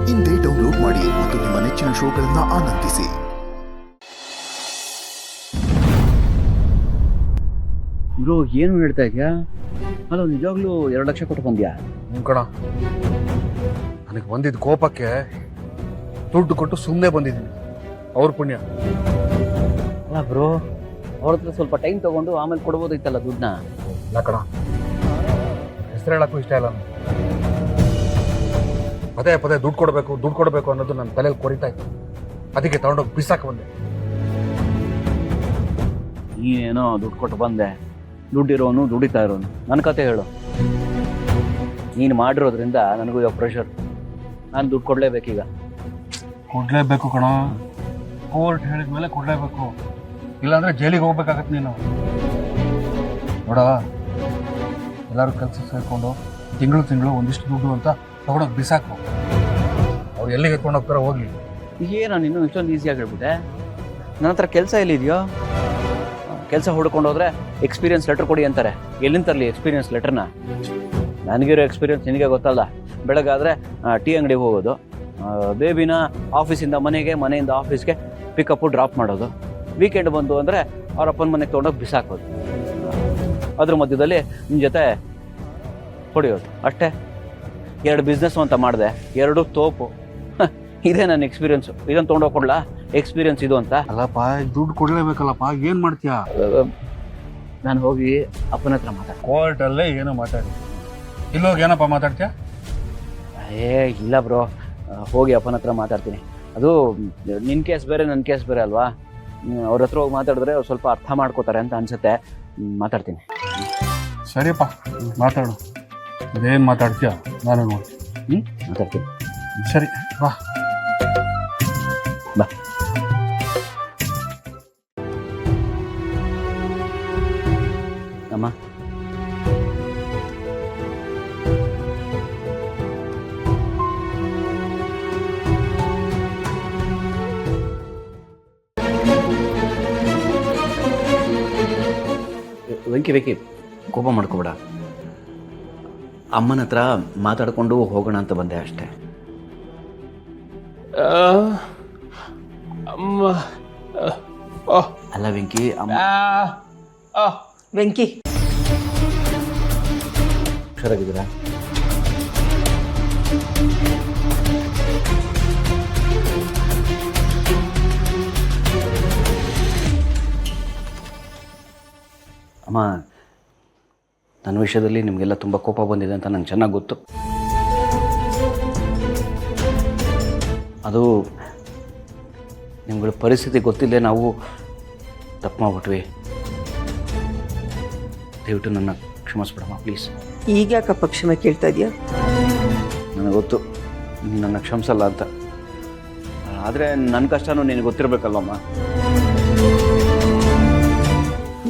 ಇಂದೇ ಡೌನ್ಲೋಡ್ ಮಾಡಿ ಮತ್ತು ನಿಮ್ಮ ನೆಚ್ಚಿನ ಶೋಗಳನ್ನು ಆನಂದಿಸಿ. ಬ್ರೋ ಏನು ಹೇಳ್ತಾ ಇದೆಯಾ? ಅಲ್ಲ ನಿಜವಾಗ್ಲೂ 2 ಲಕ್ಷ ಕೊಟ್ಟು ಬಂದ್ಯಾ? ಕಣ, ನನಗೆ ಬಂದಿದ್ದ ಕೋಪಕ್ಕೆ ದುಡ್ಡು ಕೊಟ್ಟು ಸುಮ್ಮನೆ ಬಂದಿದ್ದೀನಿ. ಅವ್ರ ಪುಣ್ಯ. ಅಲ್ಲ ಬ್ರೋ, ಅವ್ರ ಹತ್ರ ಸ್ವಲ್ಪ ಟೈಮ್ ತಗೊಂಡು ಆಮೇಲೆ ಕೊಡ್ಬೋದಿತ್ತಲ್ಲ ದುಡ್ಡನ್ನ. ಇಲ್ಲ ಕಣ, ಹೆಸರು ಹೇಳಕ್ಕೂ ಇಷ್ಟ ಇಲ್ಲ ನನಗೆ. ಪದೇ ಪದೇ ದುಡ್ಡು ಕೊಡಬೇಕು ಅನ್ನೋದು ನನ್ನ ತಲೆಯಲ್ಲಿ ಕೊರಿತಾ ಇತ್ತು. ಅದಕ್ಕೆ ತಗೊಂಡೋಗಿ ಬಿಸಾಕ ಬಂದೆ. ನೀನೇನೋ ದುಡ್ಡು ಕೊಟ್ಟು ಬಂದೆ, ದುಡ್ಡಿರೋನು ದುಡಿತಾ ಇರೋನು. ನನ್ನ ಕತೆ ಹೇಳು. ನೀನು ಮಾಡಿರೋದ್ರಿಂದ ನನಗೂ ಇವಾಗ ಪ್ರೆಷರ್. ನಾನು ದುಡ್ಡು ಕೊಡಲೇಬೇಕೀಗ. ಕೊಡಲೇಬೇಕು ಕಣ, ಕೋರ್ಟ್ ಹೇಳಿದ ಮೇಲೆ ಕೊಡಲೇಬೇಕು. ಇಲ್ಲಾಂದ್ರೆ ಜೈಲಿಗೆ ಹೋಗ್ಬೇಕಾಗತ್ತೆ ನೀನು. ನೋಡ, ಎಲ್ಲರೂ ಕೆಲಸ ಸೇರಿಕೊಂಡು ತಿಂಗಳು ಒಂದಿಷ್ಟು ದುಡ್ಡು ಅಂತ ತಗೊಂಡೋಗಿ ಬಿಸಾಕು. ಅವ್ರು ಎಲ್ಲಿಗೆ ಎತ್ಕೊಂಡು ಹೋಗ್ತಾರೋ ಹೋಗ್ಲಿ. ಏನೋ ನೀನು ಇಷ್ಟೊಂದು ಈಸಿಯಾಗಿ ಹೇಳ್ಬಿಟ್ಟೆ. ನನ್ನ ಹತ್ರ ಕೆಲಸ ಎಲ್ಲಿದೆಯೋ? ಕೆಲಸ ಹುಡ್ಕೊಂಡು ಹೋದ್ರೆ ಎಕ್ಸ್ಪೀರಿಯನ್ಸ್ ಲೆಟರ್ ಕೊಡಿ ಅಂತಾರೆ. ಎಲ್ಲಿಂದ ತರಲಿ ಎಕ್ಸ್ಪೀರಿಯನ್ಸ್ ಲೆಟರ್ನ? ನನಗಿರೋ ಎಕ್ಸ್ಪೀರಿಯನ್ಸ್ ನಿನಗೆ ಗೊತ್ತಲ್ಲ. ಬೆಳಗಾದರೆ ಟೀ ಅಂಗಡಿಗೆ ಹೋಗೋದು, ಬೇಬಿನ ಆಫೀಸಿಂದ ಮನೆಗೆ, ಮನೆಯಿಂದ ಆಫೀಸ್ಗೆ ಪಿಕಪ್ಪು ಡ್ರಾಪ್ ಮಾಡೋದು, ವೀಕೆಂಡ್ ಬಂದು ಅಂದರೆ ಅವ್ರ ಅಪ್ಪನ ಮನೆಗೆ ತೊಗೊಂಡೋಗಿ ಬಿಸಾಕೋದು, ಅದ್ರ ಮಧ್ಯದಲ್ಲಿ ನಿಮ್ಮ ಜೊತೆ ಹೊಡೆಯೋದು ಅಷ್ಟೇ. 2 ಬಿಸ್ನೆಸ್ ಅಂತ ಮಾಡಿದೆ, 2 ತೋಪು. ಇದೇ ನನ್ನ ಎಕ್ಸ್ಪೀರಿಯನ್ಸು. ಇದನ್ನು ತೊಗೊಂಡೋಗಿ ಕೊಡ್ಲಾ ಎಕ್ಸ್ಪೀರಿಯನ್ಸ್ ಇದು ಅಂತ? ಅಲ್ಲಪ್ಪ, ದುಡ್ಡು ಕೊಡಲೇಬೇಕಲ್ಲಪ್ಪ, ಏನು ಮಾಡ್ತೀಯಾ? ನಾನು ಹೋಗಿ ಅಪ್ಪನ ಹತ್ರ ಮಾತಾಡ್ತೀನಿ. ಕೋರ್ಟಲ್ಲೇ ಏನೋ ಮಾತಾಡಿ, ಇಲ್ಲೋಗಿ ಏನಪ್ಪ ಮಾತಾಡ್ತೀಯಾ? ಇಲ್ಲ ಬ್ರೋ, ಹೋಗಿ ಅಪ್ಪನ ಹತ್ರ ಮಾತಾಡ್ತೀನಿ. ಅದು ನಿನ್ನ ಕೇಸ್ ಬೇರೆ ನನ್ನ ಕೇಸ್ ಬೇರೆ ಅಲ್ವಾ? ಅವ್ರ ಹತ್ರ ಹೋಗಿ ಮಾತಾಡಿದ್ರೆ ಅವ್ರು ಸ್ವಲ್ಪ ಅರ್ಥ ಮಾಡ್ಕೋತಾರೆ ಅಂತ ಅನ್ಸುತ್ತೆ. ಮಾತಾಡ್ತೀನಿ. ಸರಿಯಪ್ಪ, ಮಾತಾಡು. ಅದೇನು ಮಾತಾಡ್ತೀಯ ನಾನು ನೋಡ್ತೀನಿ. ಮಾತಾಡ್ತೀನಿ. ಸರಿ, ಬಾ ಬಾ. ಅಮ್ಮ, ವೆಂಕಿ ಕೋಪ ಮಾಡ್ಕೋಬೇಡ. ಅಮ್ಮನ ಹತ್ರ ಮಾತಾಡ್ಕೊಂಡು ಹೋಗೋಣ ಅಂತ ಬಂದೆ ಅಷ್ಟೇ. ಅಲ್ಲ ವೆಂಕಿ, ವೆಂಕಿ ಹುಷಾರಾಗಿದ್ದೀರಾ? ಅಮ್ಮ, ನನ್ನ ವಿಷಯದಲ್ಲಿ ನಿಮಗೆಲ್ಲ ತುಂಬ ಕೋಪ ಬಂದಿದೆ ಅಂತ ನಂಗೆ ಚೆನ್ನಾಗಿ ಗೊತ್ತು. ಅದು ನಿಮ್ಗಳ ಪರಿಸ್ಥಿತಿ ಗೊತ್ತಿಲ್ಲದೆ ನಾವು ತಪ್ಪು ಮಾಡ್ಬಿಟ್ವಿ. ದಯವಿಟ್ಟು ನನ್ನ ಕ್ಷಮಿಸ್ಬಿಡಮ್ಮ ಪ್ಲೀಸ್. ಈಗ ಯಾಕಪ್ಪ ಕ್ಷಮೆ ಕೇಳ್ತಾ ಇದೆಯಾ? ನನಗೆ ಗೊತ್ತು ನೀನು ನನ್ನ ಕ್ಷಮಿಸಲ್ಲ ಅಂತ. ಆದರೆ ನನ್ನ ಕಷ್ಟನೂ ನಿನಗೆ ಗೊತ್ತಿರಬೇಕಲ್ವಮ್ಮ?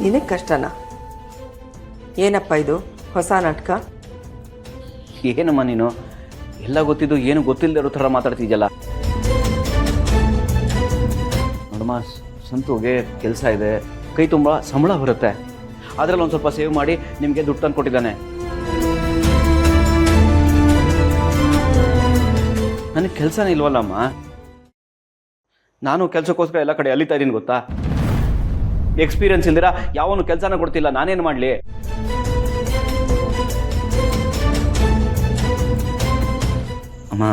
ನಿನಗೆ ಕಷ್ಟನಾ? ಏನಪ್ಪ ಇದು ಹೊಸ ನಾಟಕ? ಏನಮ್ಮ ನೀನು ಎಲ್ಲ ಗೊತ್ತಿದ್ದು ಏನು ಗೊತ್ತಿಲ್ಲದೆ ಇರೋ ಥರ ಮಾತಾಡ್ತಿದ್ಯಲ್ಲ. ನೋಡಮ್ಮ, ಸಂತುಗೆ ಕೆಲಸ ಇದೆ, ಕೈ ತುಂಬ ಸಂಬಳ ಬರುತ್ತೆ. ಅದರಲ್ಲಿ ಒಂದು ಸ್ವಲ್ಪ ಸೇವ್ ಮಾಡಿ ನಿಮಗೆ ದುಡ್ಡು ತಂದು ಕೊಟ್ಟಿದ್ದಾನೆ. ನನಗೆ ಕೆಲಸನೇ ಇಲ್ವಲ್ಲಮ್ಮ. ನಾನು ಕೆಲಸಕ್ಕೋಸ್ಕರ ಎಲ್ಲ ಕಡೆ ಅಲಿತಾ ಇದ್ದೀನಿ ಗೊತ್ತಾ? ಎಕ್ಸ್ಪೀರಿಯನ್ಸ್ ಇಲ್ದಿರ ಯಾವನು ಕೆಲಸನ ಕೊಡ್ತಿಲ್ಲ, ನಾನೇನು ಮಾಡಲಿ? ಅಮ್ಮ,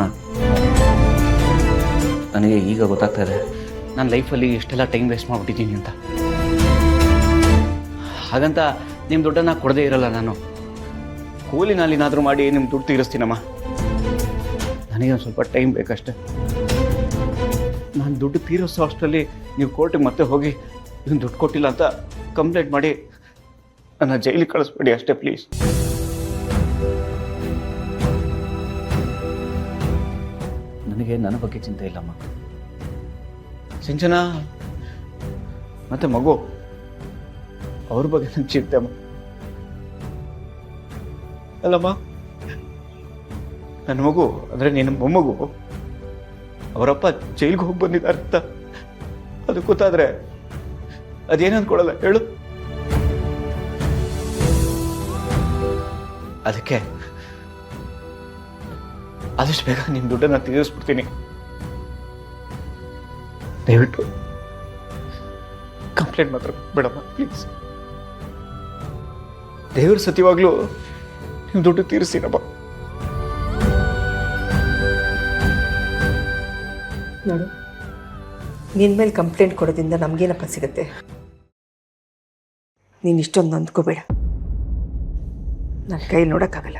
ನನಗೆ ಈಗ ಗೊತ್ತಾಗ್ತಾ ಇದೆ ನಾನು ಲೈಫಲ್ಲಿ ಇಷ್ಟೆಲ್ಲ ಟೈಮ್ ವೇಸ್ಟ್ ಮಾಡಿಬಿಟ್ಟಿದ್ದೀನಿ ಅಂತ. ಹಾಗಂತ ನಿಮ್ಮ ದುಡ್ಡನ್ನು ಕೊಡದೇ ಇರಲ್ಲ. ನಾನು ಕೂಲಿನಲ್ಲಿನಾದರೂ ಮಾಡಿ ನಿಮ್ಮ ದುಡ್ಡು ತೀರಿಸ್ತೀನಮ್ಮ. ನನಗೆ ಒಂದು ಸ್ವಲ್ಪ ಟೈಮ್ ಬೇಕಷ್ಟೆ. ನಾನು ದುಡ್ಡು ತೀರಿಸೋ ಅಷ್ಟರಲ್ಲಿ ನೀವು ಕೋರ್ಟಿಗೆ ಮತ್ತೆ ಹೋಗಿ ಇದನ್ನು ದುಡ್ಡು ಕೊಟ್ಟಿಲ್ಲ ಅಂತ ಕಂಪ್ಲೇಂಟ್ ಮಾಡಿ ನನ್ನ ಜೈಲಿಗೆ ಕಳಿಸ್ಬೇಡಿ ಅಷ್ಟೇ ಪ್ಲೀಸ್. ನನಗೆ ನನ್ನ ಬಗ್ಗೆ ಚಿಂತೆ ಇಲ್ಲಮ್ಮ. ಸಿಂಚನ ಮತ್ತೆ ಮಗು, ಅವ್ರ ಬಗ್ಗೆ ನನಗೆ ಚಿಂತೆ ಅಮ್ಮ. ಅಲ್ಲಮ್ಮ, ನನ್ನ ಮಗು ಅಂದರೆ ನಿನ್ನ ಮೊಮ್ಮಗು ಅವರಪ್ಪ ಜೈಲಿಗೆ ಹೋಗಿ ಬಂದಿದ್ದಾರೆ ಅಂತ ಅದು ಗೊತ್ತಾದರೆ ಅದೇನು ಅಂದ್ಕೊಳ್ಳಲ್ಲ ಹೇಳು? ಅದಕ್ಕೆ ಆದಷ್ಟು ಬೇಗ ನಿಮ್ಮ ದುಡ್ಡನ್ನು ತೀರಿಸ್ಬಿಡ್ತೀನಿ. ದಯವಿಟ್ಟು ಕಂಪ್ಲೇಂಟ್ ಮಾತ್ರ ಬೇಡಮ್ಮ ಪ್ಲೀಸ್. ದೇವ್ರ ಸತ್ಯವಾಗ್ಲೂ ನಿಮ್ಮ ದುಡ್ಡು ತೀರಿಸ್ತೀನಪ್ಪ. ನೋಡು, ನಿನ್ನ ಮೇಲೆ ಕಂಪ್ಲೇಂಟ್ ಕೊಡೋದ್ರಿಂದ ನಮಗೇನಪ್ಪ ಸಿಗುತ್ತೆ? ನೀನು ಇಷ್ಟೊಂದು ನೊಂದ್ಕೋಬೇಡ, ನನ್ನ ಕೈಯಲ್ಲಿ ನೋಡೋಕ್ಕಾಗಲ್ಲ.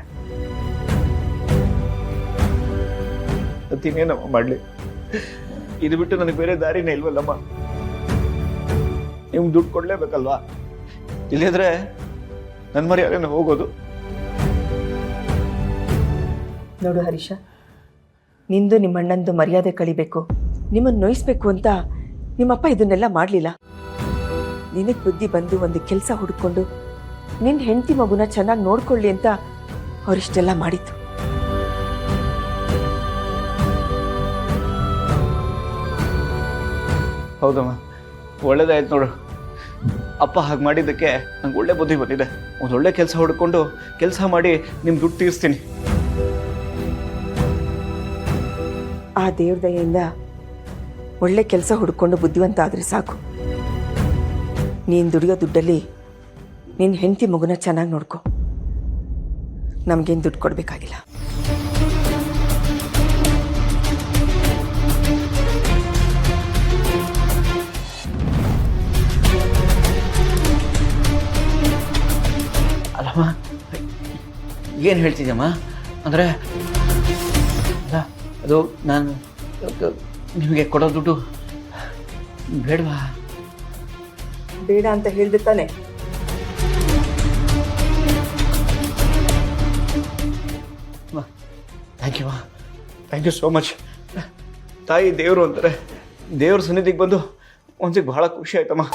ಮತ್ತಿನ್ನೇನಮ್ಮ ಮಾಡಲಿ? ಇದು ಬಿಟ್ಟು ನನಗೆ ಬೇರೆ ದಾರಿನೇ ಇಲ್ವಲ್ಲಮ್ಮ. ನಿಮ್ಗೆ ದುಡ್ಡು ಕೊಡಲೇಬೇಕಲ್ವಾ? ಇಲ್ಲಿದ್ರೆ ನನ್ನ ಮರ್ಯಾದೆನ ಹೋಗೋದು. ನೋಡು ಹರೀಶ, ನಿಂದು ನಿಮ್ಮ ಅಣ್ಣಂದು ಮರ್ಯಾದೆ ಕಳಿಬೇಕು, ನಿಮ್ಮನ್ನು ನೋಯಿಸ್ಬೇಕು ಅಂತ ನಿಮ್ಮಪ್ಪ ಇದನ್ನೆಲ್ಲ ಮಾಡಲಿಲ್ಲ. ನಿನಗೆ ಬುದ್ಧಿ ಬಂದು ಒಂದು ಕೆಲಸ ಹುಡ್ಕೊಂಡು ನಿನ್ನ ಹೆಂಡತಿ ಮಗುನ ಚೆನ್ನಾಗಿ ನೋಡ್ಕೊಳ್ಳಿ ಅಂತ ಅವರಿಷ್ಟೆಲ್ಲ ಮಾಡಿತ್ತು. ಹೌದಮ್ಮ, ಒಳ್ಳೇದಾಯ್ತು ನೋಡು. ಅಪ್ಪ ಹಾಗೆ ಮಾಡಿದ್ದಕ್ಕೆ ನಂಗೆ ಒಳ್ಳೆ ಬುದ್ಧಿ ಬಂದಿದೆ. ಒಂದು ಒಳ್ಳೆ ಕೆಲಸ ಹುಡ್ಕೊಂಡು ಕೆಲಸ ಮಾಡಿ ನಿಮ್ಮ ದುಡ್ಡು ತೀರಿಸ್ತೀನಿ. ಆ ದೇವ್ರ ದಯೆಯಿಂದ ಒಳ್ಳೆ ಕೆಲಸ ಹುಡ್ಕೊಂಡು ಬುದ್ಧಿವಂತ ಆದರೆ ಸಾಕು. ನೀನು ದುಡಿಯೋ ದುಡ್ಡಲ್ಲಿ ನಿನ್ನ ಹೆಂಡತಿ ಮಗುನ ಚೆನ್ನಾಗಿ ನೋಡ್ಕೊ. ನಮಗೇನು ದುಡ್ಡು ಕೊಡಬೇಕಾಗಿಲ್ಲ. ಅಲ್ಲಮ್ಮ, ಏನು ಹೇಳ್ತಿದ್ಯಮ್ಮ? ಅಂದರೆ ಅದು ನಾನು ನಿಮಗೆ ಕೊಡೋ ದುಡ್ಡು ಬೇಡವಾ? ಬೇಡ ಅಂತ ಹೇಳಿದೆ ತಾನೆ. Thank you thank you so much. ತಾಯಿ ದೇವರು ಅಂತಾರೆ, ದೇವ್ರ ಸನ್ನಿಧಿಗೆ ಬಂದು ಒಂದ್ಸಿಗೆ ಬಹಳ ಖುಷಿ ಆಯ್ತಮ್ಮ.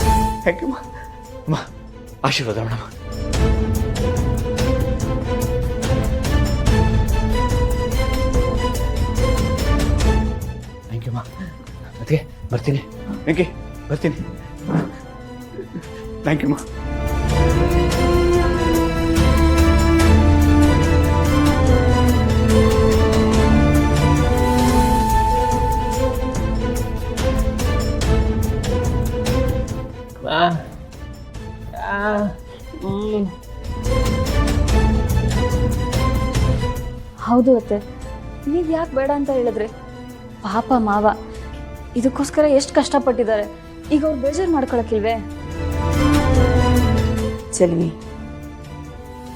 ಥ್ಯಾಂಕ್ ಯು ಅಮ್ಮ. ಆಶೀರ್ವಾದ ಮೇಡಮ್. ಥ್ಯಾಂಕ್ ಯು ಅಮ್ಮ. ಅದಕ್ಕೆ ಬರ್ತೀನಿ ವೆಂಕಿ, ಬರ್ತೀನಿ. ಥ್ಯಾಂಕ್ ಯು ಅಮ್ಮ. ಹೌದು ಅತ್ತೆ, ನೀವು ಯಾಕೆ ಬೇಡ ಅಂತ ಹೇಳಿದ್ರಿ? ಪಾಪ ಮಾವ ಇದಕ್ಕೋಸ್ಕರ ಎಷ್ಟು ಕಷ್ಟಪಟ್ಟಿದ್ದಾರೆ. ಈಗ ಅವ್ರು ಬೇಜಾರು ಮಾಡ್ಕೊಳಕ್ಕಿಲ್ವೇ? ಚೆಲ್ವಿ,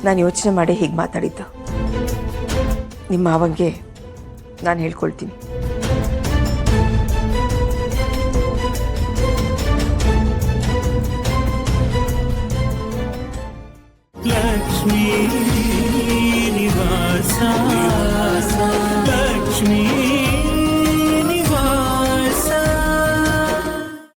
ನಾನು ಯೋಚನೆ ಮಾಡಿ ಹೀಗೆ ಮಾತಾಡಿದ್ದು. ನಿಮ್ಮ ಮಾವಂಗೆ ನಾನು ಹೇಳ್ಕೊಳ್ತೀನಿ. ಲಕ್ಷ್ಮೀ ನಿವಾಸ